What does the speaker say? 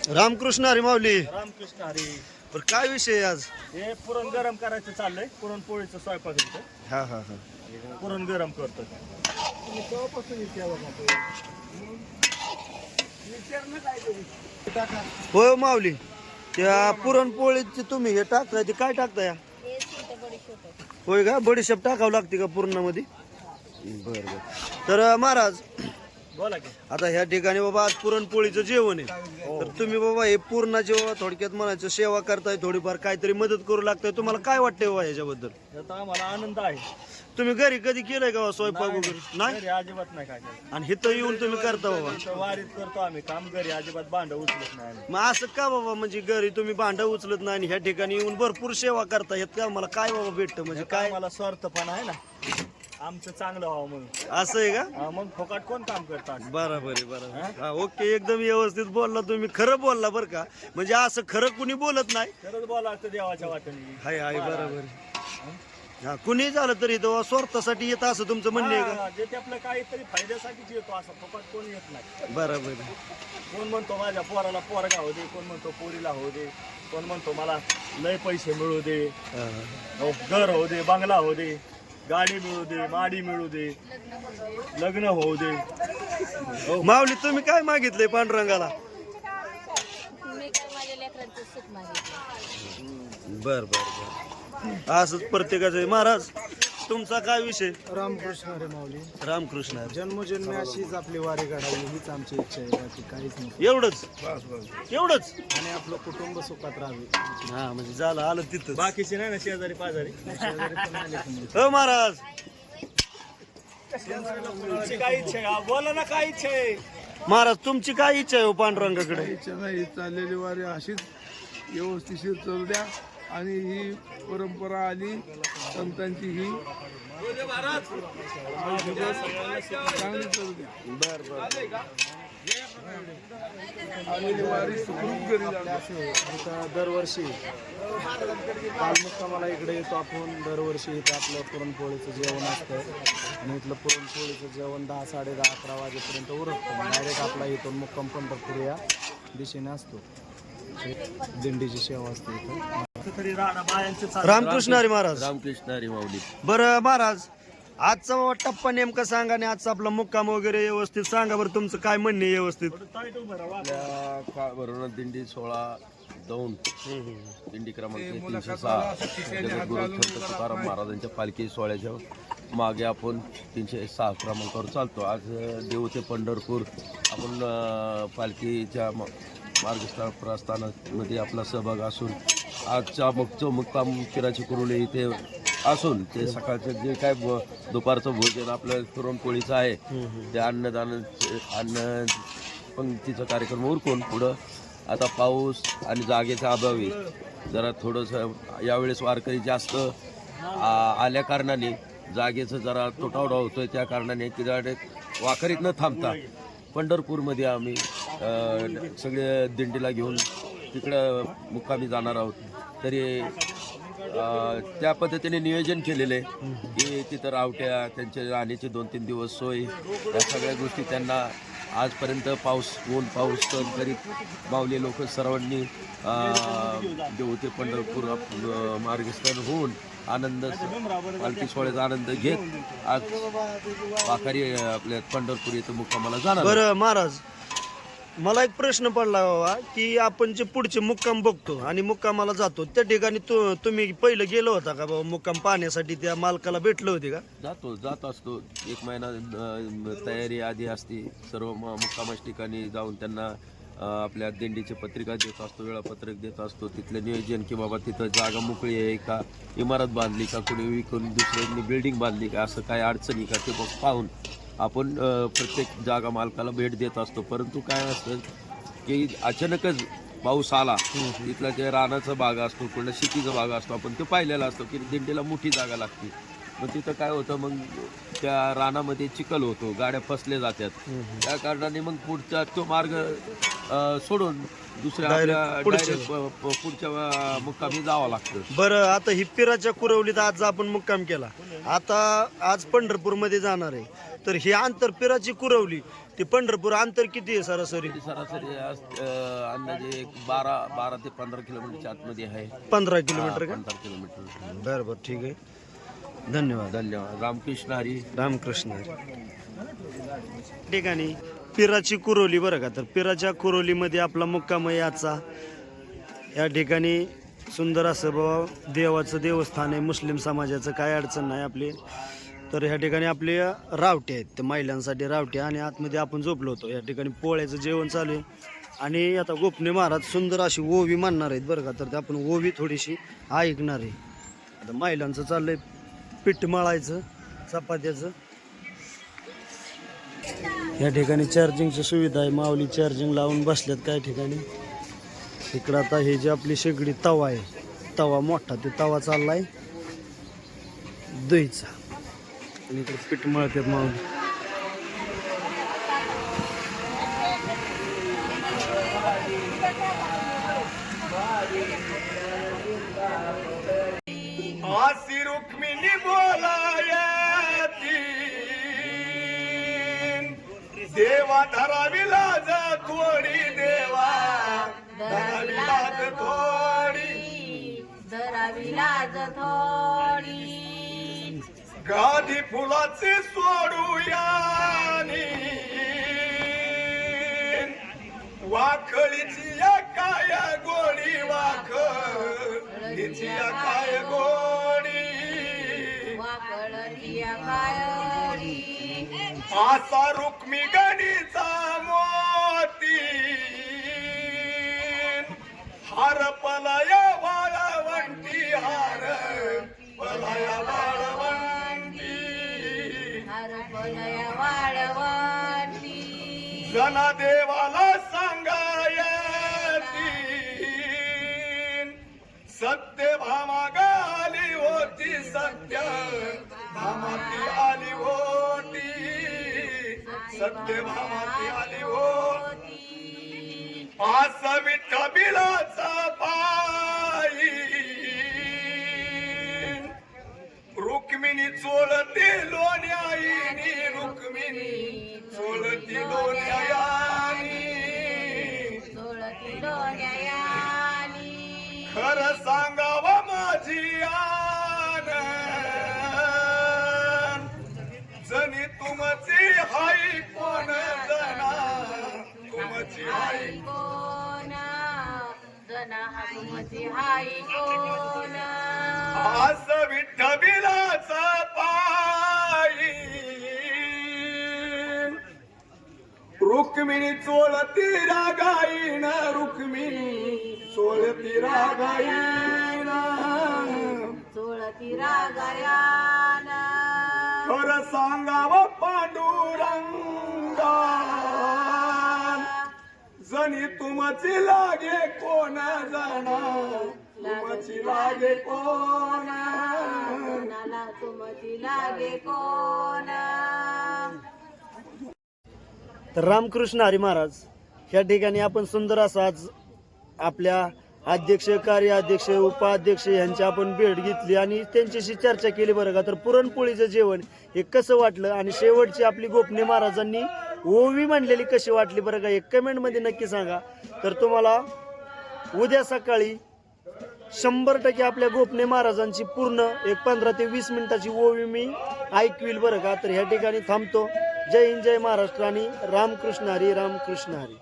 रामकृष्ण हरी माऊली. रामकृष्ण हरी. बरं काय विषय आहे आज? हे पुरण गरम करायचं चाललंय. पुरणपोळीचं स्वयंपाक इथं. हा हा हा. पुरण गरम करतो. होय माऊली, त्या पुरणपोळीचे तुम्ही हे टाकताय ते काय टाकताय? होय का, बडीशेप टाकावं लागते का पूर्णामध्ये? बरं बरं. तर महाराज बोला की. आता ह्या ठिकाणी बाबा आज पुरणपोळीचं जेवण आहे, तर तुम्ही बाबा हे पूर्णाची बाबा थोडक्यात म्हणायचं सेवा करताय, थोडीफार काहीतरी मदत करू लागताय, तुम्हाला काय वाटतंय बाबा ह्याच्याबद्दल? याचा आम्हाला आनंद आहे. तुम्ही घरी कधी केलंय का बाबा स्वयंपाक वगैरे? नाही. घरी अजिबात नाही काय करायचं. आणि इथं येऊन तुम्ही करता बाबा? इथं वारीत करतो आम्ही काम. घरी अजिबात भांड उचलत नाही आम्ही. मग असं का बाबा, म्हणजे घरी तुम्ही भांडं उचलत नाही आणि ह्या ठिकाणी येऊन भरपूर सेवा करता, ह्यात का मला काय बाबा भेटतं म्हणजे काय? मला स्वार्थपणा आहे ना, आमचं चांगलं व्हावं म्हणून. असं आहे का? हा, मग फुकट कोण काम करतात? बरोबर आहे, बरोबर. हा, ओके, एकदम व्यवस्थित बोलला तुम्ही, खरं बोलला बरं का. म्हणजे असं खरं कुणी बोलत नाही. खरंच बोलायचं देवाच्या वाटेने. हाय हाय, बरोबर. हा, कुणी झालं तरी तो स्वार्थासाठी येत असं तुमचं म्हणणे आहे का? हा, जे ते आपलं काहीतरी फायद्यासाठीच येतो, असं फुकट कोण येत नाही. बरोबर आहे. कोण म्हणतो माझ्या पोराला पोरगा होऊ दे, कोण म्हणतो पोरीला होऊ दे, कोण म्हणतो मला लय पैसे मिळू दे, हा. घर होऊ दे, बंगला होऊ दे, गाडी मिळू दे, माडी मिळू दे, लग्न होऊ दे. माऊली, तुम्ही काय मागितलंय पांडुरंगाला? मी काय माझ्या लेकरांचं सुख मागितलं. बर बर बर, असंच प्रत्येकाचं आहे. महाराज तुमचा काय विषय? रामकृष्ण हरी माऊली. रामकृष्ण हरी. जन्मोजन्मी अशीच आपली वारी काढावी हीच आमची इच्छा आहे, बाकी काहीच नाही. एवढंच एवढंच? आणि आपलं कुटुंब सुखात राहावे. हा, म्हणजे झालं आलं तिथं. बाकीचे नाही ना शेजारी पाजारी. शेजारी पण आले की नाही. हो महाराज, तुमची काय इच्छा आहे? बोला ना, काय इच्छा आहे? महाराज तुमची काय इच्छा आहे हो पांडुरंगाकडे? इच्छा नाही, चाललेली वारी अशीच व्यवस्थिशीर चालू द्या. आणि ही परंपरा आली संतांची, ही चांगली चालू द्या. बर बर. आलेली वारी सुखरूप घरी जाऊ. इथं दरवर्षी कालमुक्कामाला इकडे येतो आपण. दरवर्षी इथं आपलं पुरणपोळीचं जेवण असतं आणि इथलं पुरणपोळीचं जेवण 10, 10:30, 11 वाजेपर्यंत उरकतं. डायरेक्ट आपला इथून मुक्काम पंढरपूर या दिशेने असतो. दिंडीची सेवा असते इथं. रामकृष्ण हरी महाराज. रामकृष्ण हरी माऊली. बरं महाराज, आजचा बाबा टप्पा नेमका सांगा आणि आजचा आपला मुक्काम वगैरे व्यवस्थित सांगा बरं. तुमचं काय म्हणणे व्यवस्थित? आपल्या दिंडी 16-2 दिंडी क्रमांक 306 जगद्गुरू संत तुकाराम महाराजांच्या पालखी सोहळ्याच्या मागे आपण 306 क्रमांकावर चालतो. आज देव ते पंढरपूर आपण पालखीच्या मार्गस्थ प्रस्थानामध्ये आपला सहभाग असून आजचा मुक्काम चिराची कुरुले इथे असून ते सकाळचं जे काय दुपारचं भोजन आपलं पुरणपोळीचं आहे ते अन्न पंक्तीचा कार्यक्रम उरकून पुढं आता पाऊस आणि जागेच्या अभावी जरा थोडंसं यावेळेस वारकरी जास्त आल्या कारणाने जागेचं जरा तुटवडा होतोय. त्या कारणाने की वाखरीत न थांबता पंढरपूरमध्ये आम्ही सगळे दिंडीला घेऊन तिकडं मुक्कामी जाणार आहोत. तरी त्या पद्धतीने नियोजन केलेलं आहे की तिथं रावट्या, त्यांच्या राहण्याचे 2-3 दिवस सोय, या सगळ्या गोष्टी त्यांना आजपर्यंत ऊन पाऊस करीत माऊली लोक सर्वांनी देव ते पंढरपूर मार्गस्थान होऊन आनंद पालखी सोहळ्याचा आनंद घेत आज वाखारी आपल्या पंढरपूर येथे मुक्कामाला जाणार. बरं महाराज, मला एक प्रश्न पडला बाबा की आपण जे पुढचे मुक्काम बघतो आणि मुक्कामाला जातो त्या ठिकाणी तुम्ही पहिलं गेलो होता का बाबा मुक्काम पाहण्यासाठी? त्या मालकाला भेटलं होते का? जात असतो. 1 महिना तयारी आधी असते. सर्व मुक्कामाच्या ठिकाणी जाऊन त्यांना आपल्या दिंडीची पत्रिका देत असतो, वेळापत्रक देत असतो. तिथलं नियोजन की बाबा तिथं जागा मोकळी आहे का, इमारत बांधली का, कोणी विकून दुसऱ्यांनी बिल्डिंग बांधली का, असं काय अडचणी का ते पाहून आपण प्रत्येक जागा मालकाला भेट देत असतो. परंतु काय असतं की अचानकच पाऊस आला, तिथला जे रानाचा भाग असतो, कुठला शेतीचा भाग असतो, आपण ते पाहिलेला असतो की दिंडीला मोठी जागा लागते. मग तिथं काय होतं, मग त्या रानामध्ये चिखल होतो, गाड्या फसल्या जातात. त्या कारणाने मग पुढचा तो मार्ग सोडून दुसऱ्या डायरेक्ट पुढच्या मुक्कामी जावं लागतं. बरं, आता ही पिराच्या कुरवलीत आज आपण मुक्काम केला, आता आज पंढरपूरमध्ये जाणार आहे. तर हे अंतर पिराची कुरवली ते पंढरपूर अंतर किती आहे सरासरी? सरासरी अंदाजे एक 12 ते 15 किलोमीटरच्या आतमध्ये आहे. 15 किलोमीटर का? 15 किलोमीटर. बरं बरं ठीक आहे, धन्यवाद. धन्यवाद. रामकृष्ण हरी. रामकृष्ण ठिकाणी पिराची कुरोली बरं का. तर पिराच्या कुरोलीमध्ये आपला मुक्काम आहे आजचा. या ठिकाणी सुंदर असं बाबा देवाचं देवस्थान आहे, मुस्लिम समाजाचं काय अडचण नाही आपली. तर ह्या ठिकाणी आपले रावटे आहेत, तर महिलांसाठी रावटे, आणि आतमध्ये आपण झोपलो होतो. या ठिकाणी पोळ्याचं जेवण चालू आहे आणि आता गोपने महाराज सुंदर अशी ओवी मानणार आहेत बरं का. तर ते आपण ओवी थोडीशी ऐकणार आहे. आता महिलांचं चाललंय पीठ मळायचं चपात्याचं. या ठिकाणी चार्जिंगची सुविधा आहे, माऊली चार्जिंग लावून बसल्यात काही ठिकाणी. इकडं आता हे जे आपली शेगडी तवा आहे, तवा मोठा, ते तवा चाललाय दहीचा, आणि इकडे पीठ मळतात माऊली. आसी रुक्मिणी बोलायती देवा धरावी लाज थोडी, देवा धरावी लाज थोडी, धरावी लाज थोडी. गादी फुलाचे सोडूया वाखळीची या काय गोडी, वाखळीची या काय गोडी, वाकळिया कायडी. असा रुक्मी गणीचा मोती हार पलाया वाळवंटी, हार पलाया वाळवंटी, हरपलया वाळवंटी. जना देवाला सांगायती सत्य भामा गाली होती, सत्य भामाती आली होती, सत्य भामाती आली होती. असा विठ्ठा बिलाचा पायी रुक्मिणी चोळती लोण्याईनी, रुक्मिणी चोळती लोण्यायानी, सोळती लोण्यायानी. खरं सांगावं माझी आन जनी तुमची हाई कोण जना, तुमची हाई कोण जना, हाती हाय कोण. आस विठ्ठबिलाचा पायी रुक्मिणी चोळती रागाईन, रुक्मिणी चोळती रागाईन, सोळती रागायान. खरं सांगावं पांडुरंगा जनी तुमची लागे कोण जना, तुमची लागे कोण, कोणाला तुमची लागे कोण. तर रामकृष्ण हरी महाराज ह्या ठिकाणी आपण सुंदर असा आज आपल्या अध्यक्ष, कार्याध्यक्ष, उपाध्यक्ष यांची आपण भेट घेतली आणि त्यांच्याशी चर्चा केली बरं का. तर पुरणपोळीचं जेवण हे कसं वाटलं आणि शेवटची आपली गोपने महाराजांनी ओवी म्हणलेली कशी वाटली बरं का, एक कमेंटमध्ये नक्की सांगा. तर तुम्हाला उद्या सकाळी 100% आपल्या गोपने महाराजांची पूर्ण एक 15 ते 20 मिनिटाची ओवी मी ऐकविल बरं का. तर ह्या ठिकाणी थांबतो. जय हिंद, जय महाराष्ट्र आणि रामकृष्ण हरी, रामकृष्ण हरी.